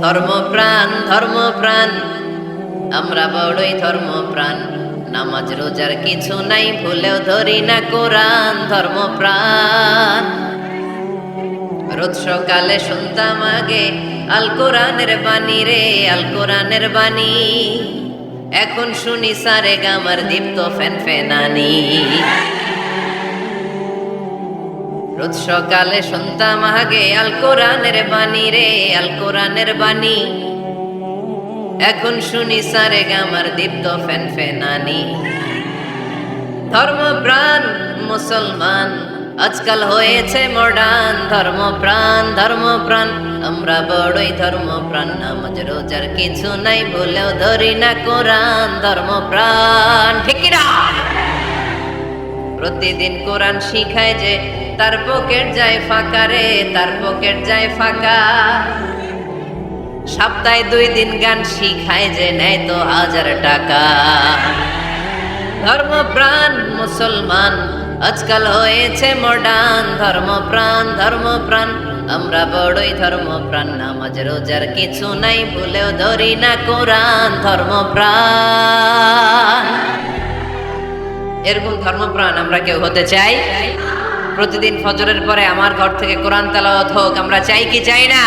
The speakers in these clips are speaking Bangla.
ধর্মপ্রাণ ধর্মপ্রাণ আমরা বড়ই ধর্মপ্রাণ। নামাজ রোজার কিছু নাই, ভুলেও ধরি না কোরআন। ধর্মপ্রাণ রোজ সকালে শুনতাম আগে আল কোরআনের বাণী রে, আল কোরআনের বাণী। এখন শুনি সারে গামার দীপ্ত ফ্যান ফেনানি। রোজ সকালে শুনতাম আগে আল কোরআনের বাণী রে, আল কোরআনের বাণী। এখন শুনি সারে গামার দীপ্ত ফ্যান ফেনানি। ধর্মপ্রাণ মুসলমান আজকাল হয়েছে মডার্ন। ধর্মপ্রাণ ধর্মপ্রাণ আমরা বড়ই ধর্মপ্রাণ। নামাজ রোজার কিছু নাই, ভুলেও ধরি না কোরআন। ধর্মপ্রাণ ঠিক কি না? প্রতিদিন কোরআন শিখায় যে তার পকেট যায় ফাঁকা রে, তার পকেট যায় ফাঁকা। সপ্তাহে 2 দিন গান শিখায় যে নেয় তো 1000 টাকা। ধর্মপ্রাণ মুসলমান আজকাল হয়েছে মডার্ন। ধর্মপ্রাণ ধর্মপ্রাণ আমরা বড়ই ধর্মপ্রাণ। নামাজ রোজার কিছু নাই, ভুলেও ধরি না কোরআন। ধর্মপ্রাণ এরকম ধর্মপ্রাণ আমরা কেউ হতে চাই? প্রতিদিন ফজরের পরে আমার ঘর থেকে কোরআন তেলাওয়াত হোক, আমরা চাই কি চাই না?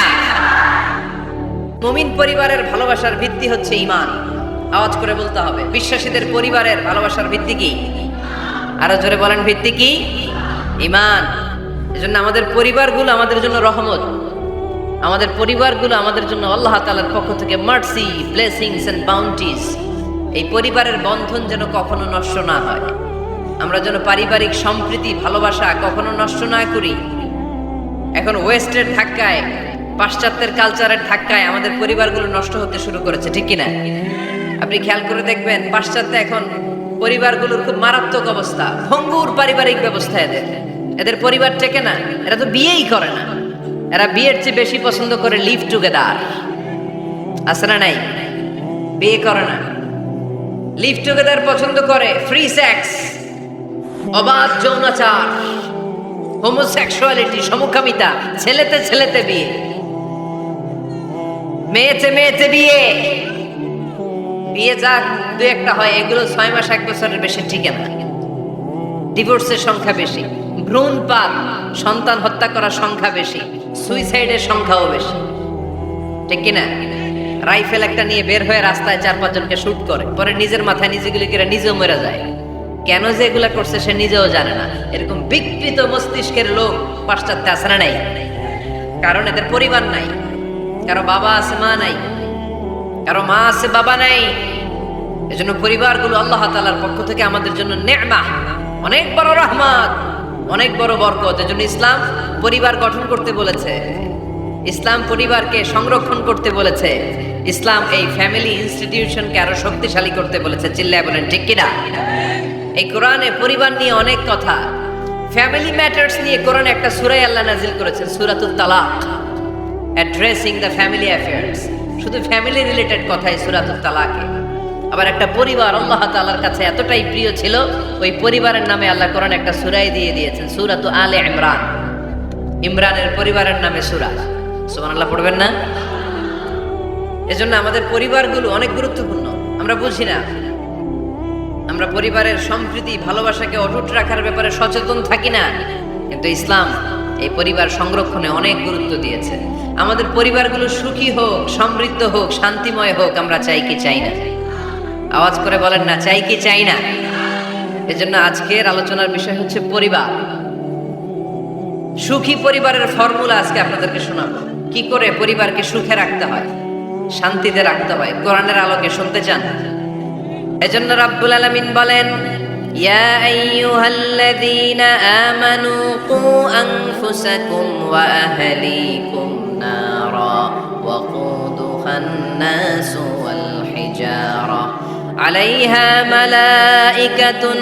মুমিন পরিবারের ভালোবাসার ভিত্তি হচ্ছে ঈমান। আওয়াজ করে বলতে হবে, বিশ্বাসীদের পরিবারের ভালোবাসার ভিত্তি কি? আরো জোরে বলেন, ভিত্তি কি? ঈমান। এজন্য আমাদের পরিবারগুলো আমাদের জন্য রহমত। আমাদের পরিবারগুলো আমাদের জন্য আল্লাহ তাআলার পক্ষ থেকে মার্সি, ব্লেসিংস এন্ড বাউন্টিজ। এই পরিবারের বন্ধন যেন কখনো নষ্ট না হয়। আমরা যেন পারিবারিক সম্প্রীতি ভালোবাসা কখনো নষ্ট না করি। এখন ওয়েস্টের ধাক্কায়, পাশ্চাত্যের কালচারের ধাক্কায় আমাদের পরিবারগুলো নষ্ট হতে শুরু করেছে, ঠিক কিনা? আপনি খেয়াল করে দেখবেন, পাশ্চাত্যে এখন পরিবারগুলোর খুব মারাত্মক অবস্থা, ভঙ্গুর পারিবারিক ব্যবস্থা। এদের পরিবার টেকে না। এরা তো বিয়েই করে না। এরা বিয়ের চেয়ে বেশি পছন্দ করে লিভ টুগেদার। আছে না নাই? বিয়ে করে না, লিভ টুগেদার পছন্দ করে। ফ্রি সেক্স, অবাধ যৌনাচার, হোমোসেক্সুয়ালিটি, সমকামিতা, ছেলেতে ছেলেতে বিয়ে, মেয়েতে মেয়েতে বিয়ে। বিয়ে যাক 2-1টা হয়, এগুলো 6 মাস 1 বছরের বেশি টিকে না। ডিভোর্সের সংখ্যা বেশি, ভ্রূণপাত, সন্তান হত্যা করার সংখ্যা বেশি, সুইসাইডের সংখ্যাও বেশি, ঠিক কিনা? রাইফেল একটা নিয়ে বের হয়ে রাস্তায় 4-5 জনকে শুট করে, পরে নিজের মাথায় নিজে গুলি করে নিজেও মরে যায়। কেন যে এগুলা করছে সে নিজেও জানে না। এরকম বিকৃত মস্তিষ্কের লোক পাশ্চাত্যে আছে না নাই? কারণ এদের পরিবার নাই। কারো বাবা আছে, মা নাই। কারো মা আছে, বাবা নাই। এজন্য পরিবারগুলো আল্লাহ তাআলার পক্ষ থেকে আমাদের জন্য নেয়ামত, অনেক বড় রহমত, অনেক বড় বরকত। এজন্য ইসলাম পরিবার গঠন করতে বলেছে, ইসলাম পরিবারকে সংরক্ষণ করতে বলেছে, ইসলাম এই ফ্যামিলি ইনস্টিটিউশনকে আরো শক্তিশালী করতে বলেছে। চিল্লায় বলেন ঠিক কিনা? এই কোরআনে পরিবার নিয়ে অনেক কথা, ফ্যামিলি ম্যাটার্স নিয়ে কোরআনে একটা সূরা আল্লাহ নাজিল করেছেন, সূরাতুত তালাক, অ্যাড্রেসিং দ্য ফ্যামিলি অ্যাফেয়ার্স। শুধু ফ্যামিলি রিলেটেড কথাই সূরাতুত তালাকে। আবার একটা পরিবার আল্লাহ তাআলার কাছে এতটাই প্রিয় ছিল, ওই পরিবারের নামে আল্লাহ কোরআনে একটা সূরাই দিয়ে দিয়েছেন, সূরাতু আলে ইমরান। ইমরানের পরিবারের নামে সূরা। সুবহানাল্লাহ পড়বেন না? এজন্য আমাদের পরিবারগুলো অনেক গুরুত্বপূর্ণ। আমরা বুঝি না, আমরা পরিবারের সম্প্রীতি ভালোবাসাকে অটুট রাখার ব্যাপারে সচেতন থাকি না। কিন্তু ইসলাম এই পরিবার সংরক্ষণে অনেক গুরুত্ব দিয়েছে। আমাদের পরিবারগুলো সুখী হোক, সমৃদ্ধ হোক, শান্তিময় হোক, আমরা চাই কি চাই না? আওয়াজ করে বলেন না, চাই কি চাই না? এজন্য আজকের আলোচনার বিষয় হচ্ছে পরিবার। সুখী পরিবারের ফর্মুলা আজকে আপনাদেরকে শোনাবো। কি করে পরিবারকে সুখে রাখতে হয়, শান্তিতে রাখতে হয়, কোরআনের আলোকে শুনতে চান? এজন্য রাব্বুল আলামিন বলেন, ইয়া আইয়ুহাল্লাযীনা আমানু কু আনফুসাকুম ওয়া আহলিকুম নারা ওয়াকুদুহান নাসু ওয়াল হিজারা আলাইহা মালাইকাতুন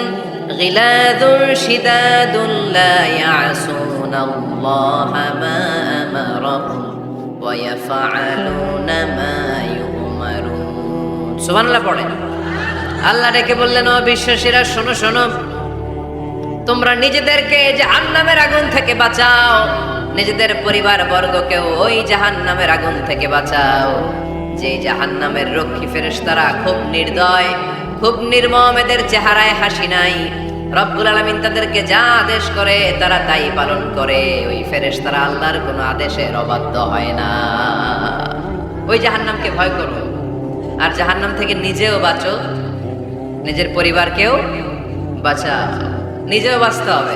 গিলাযুন শিদাদুন লা ইয়াসুনাল্লাহা মা আমারাহুম ওয়া ইয়াফআলুনা মা ইউমারুন। সুবহানাল্লাহ পড়েন। আল্লাহ ডেকে বললেন, ও বিশ্বাসীরা শোনো শোনো, তোমরা নিজেদেরকে জাহান্নামের আগুন থেকে বাঁচাও, নিজেদের পরিবার বর্গকেও ওই জাহান্নামের আগুন থেকে বাঁচাও, যে জাহান্নামের রক্ষী ফেরেশতারা খুব নির্দয়, খুব নির্মম, এদের চেহারায় হাসি নাই। রব্বুল আলামিন তাদেরকে যা আদেশ করে তারা তাই পালন করে। ওই ফেরেশতারা আল্লাহর কোনো আদেশের অবাধ্য হয় না। ওই জাহান্নামকে ভয় করো, আর জাহান্নাম থেকে নিজেও বাঁচো, নিজের পরিবারকেও বাঁচাও। নিজেও বাঁচতে হবে,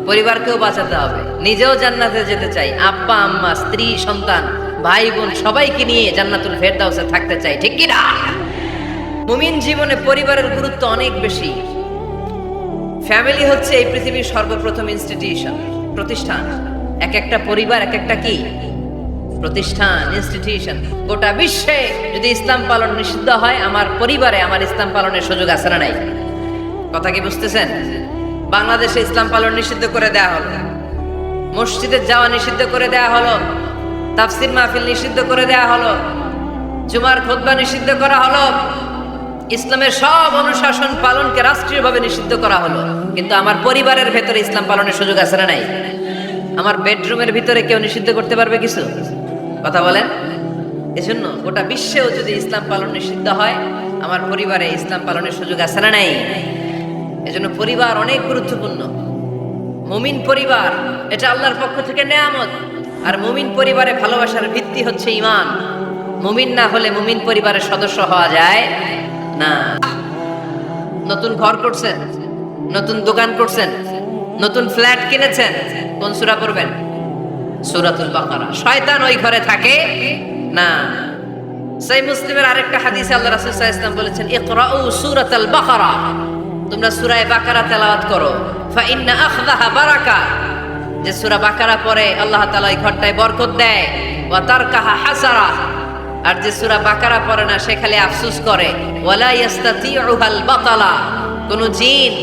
পরিবারকেও বাঁচাতে হবে। নিজেও জান্নাতে যেতে চাই, আব্বা আম্মা স্ত্রী সন্তান ভাই বোন সবাইকে নিয়ে জান্নাতুল ফেরদাউসে থাকতে চাই, ঠিক কি না? মুমিন জীবনে পরিবারের গুরুত্ব অনেক বেশি। ফ্যামিলি হচ্ছে এই পৃথিবীর সর্বপ্রথম ইনস্টিটিউশন, প্রতিষ্ঠান। এক একটা পরিবার এক একটা কি প্রতিষ্ঠান, ইনস্টিটিউশন। গোটা বিশ্বে যদি ইসলাম পালন নিষিদ্ধ হয়, আমার পরিবারে আমার ইসলাম পালনের সুযোগ আছে না নাই? কথা কি বুঝতেছেন? বাংলাদেশে ইসলাম পালন নিষিদ্ধ করে দেয়া হলো, মসজিদে যাওয়া নিষিদ্ধ করে দেয়া হলো, তাফসির মাহফিল নিষিদ্ধ করে দেয়া হলো, জুমার খুতবা নিষিদ্ধ করা হলো, ইসলামের সব অনুশাসন পালনকে রাষ্ট্রীয়ভাবে নিষিদ্ধ করা হলো। কিন্তু আমার পরিবারের ভেতরে ইসলাম পালনের সুযোগ আছে না নাই? আমার বেডরুমের ভিতরে কেউ নিষিদ্ধ করতে পারবে কিছু? কথা বলেন। এজন্য গোটা বিশ্বেও যদি ইসলাম পালন নিষিদ্ধ হয়, আমার পরিবারে ইসলাম পালনের সুযোগ আছে না নাই? এজন্য পরিবার অনেক গুরুত্বপূর্ণ। মুমিন পরিবার এটা আল্লাহর পক্ষ থেকে নেয়ামত। আর মুমিন পরিবারে ভালোবাসার ভিত্তি হচ্ছে ঈমান। মুমিন না হলে মুমিন পরিবারের সদস্য হওয়া যায় না। নতুন ঘর করছেন, নতুন দোকান করছেন, নতুন ফ্ল্যাট কিনেছেন, কোন সূরা পড়বেন? সূরাতুল বাকারা। শয়তান ওই ঘরে থাকে না। সহিহ মুসলিমের আরেকটা হাদিসে আল্লাহ রাসূল সাল্লাল্লাহু আলাইহি ওয়াসাল্লাম বলেছেন, ইকরাউ সূরাতাল বাকারা, তোমরা সূরা বাকারা তেলাওয়াত করো। ফা ইন্না আখযাহা বারাকা, যে সূরা বাকারা পড়ে আল্লাহ তাআলা এই ঘরটায় বরকত দেয়। ওয়া তারকাহা হাসারা, আর যে সূরা বাকারা পড়ে না সে খালি আফসোস করে। ওয়ালা ইয়াস্তাতিউহাল বাতালা, কোন জিন,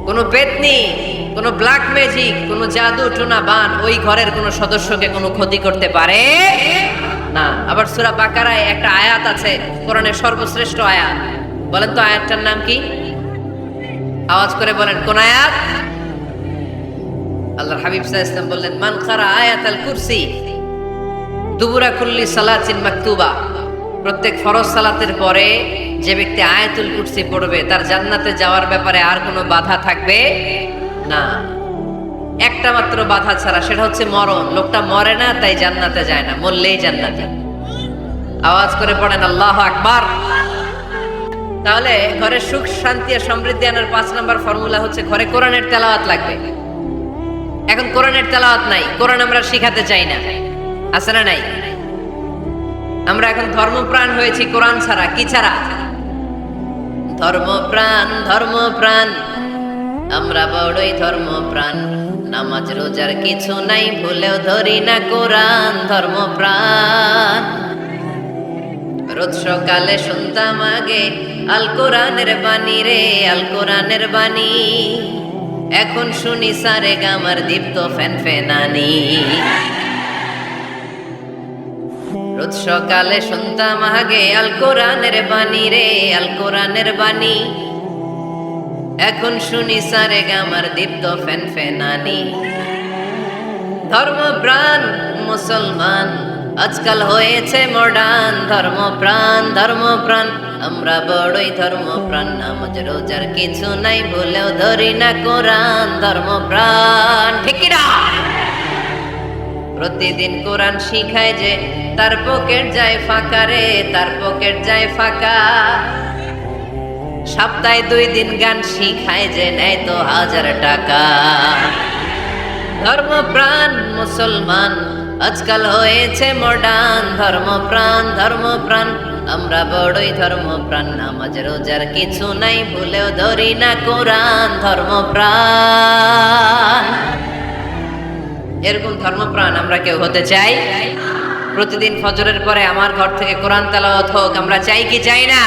কোন পেতনি, কোন ব্ল্যাক ম্যাজিক, কোন জাদু টোনা বান ওই ঘরের কোন সদস্যকে কোনো ক্ষতি করতে পারে না। আবার সূরা বাকারায় একটা আয়াত আছে, কোরআনের সর্বশ্রেষ্ঠ আয়াত। বলেন তো আয়াতটার নাম কি? আওয়াজ করে বলেন, কোন আয়াত? আল্লাহর হাবিব সাল্লাল্লাহু আলাইহি ওয়াসাল্লাম বললেন, মান কারা আয়াতাল কুরসি দুবুরা কুল্লি সালাতিন মাকতুবা, প্রত্যেক ফরজ সালাতের পরে যে ব্যক্তি আয়াতুল কুরসি পড়বে তার জান্নাতে যাওয়ার ব্যাপারে আর কোনো বাধা থাকবে না। একটা মাত্র বাধা ছাড়া, সেটা হচ্ছে মরণ। লোকটা মরে না তাই জান্নাতে যায় না, মরলেই জান্নাতি। আওয়াজ করে পড়েন আল্লাহু আকবার। তাহলে ঘরে সুখ শান্তি আর সমৃদ্ধি আনার 5 নম্বর ফর্মুলা হচ্ছে ঘরে কোরআনের তেলাওয়াত লাগবে। এখন কোরআনের তেলাওয়াত নাই, কোরআন আমরা শিখাতে চাই না, আছে না নাই? আমরা এখন ধর্মপ্রাণ হয়েছি কোরআন ছাড়া। কি ছাড়া? ধর্মপ্রাণ, ধর্মপ্রাণ, আমরা বড়ই ধর্মপ্রাণ। নামাজ রোজার কিছু নাই, ভুলেও ধরি না কোরআন। ধর্মপ্রাণ। রোজ সকালে শুনতাম আগে আল কোরআনের বাণী রে, আল কোরআনের বাণী। এখন শুনি সারে গামার দীপ্ত ফ্যান ফেনানি। রোজ সকালে শুনতাম আগে আল কোরআনের বাণী রে, আল কোরআনের বাণী। এখন শুনি সারে গামার দীপ্ত ফ্যান ফেনানি। ধর্মপ্রাণ মুসলমান আজকাল হয়েছে মডার্ন। ধর্মপ্রাণ, ধর্মপ্রাণ, আমরা বড়ই ধর্মপ্রাণ। নামাজ রোজার কিছু নাই, ভুলেও ধরি না কোরআন। ধর্মপ্রাণ, ঠিক কি না? প্রতিদিন কোরআন শিখায় যে তার পকেট যায় ফাঁকা রে, তার পকেট যায় ফাঁকা। সপ্তাহে 2 দিন গান শিখায় যে নেয় তো 1000 টাকা। ধর্মপ্রাণ মুসলমান আজকাল হয়েছে মডার্ন। ধর্মপ্রাণ, ধর্মপ্রাণ, আমরা বড়ই ধর্মপ্রাণ। নামাজ রোজার কিছু নাই, ভুলেও ধরি না কোরআন। ধর্মপ্রাণ। এরকম ধর্মপ্রাণ আমরা কেউ হতে চাই? প্রতিদিন ফজরের পরে আমার ঘর থেকে কোরআন তেলাওয়াত হোক, আমরা চাই কি চাই না?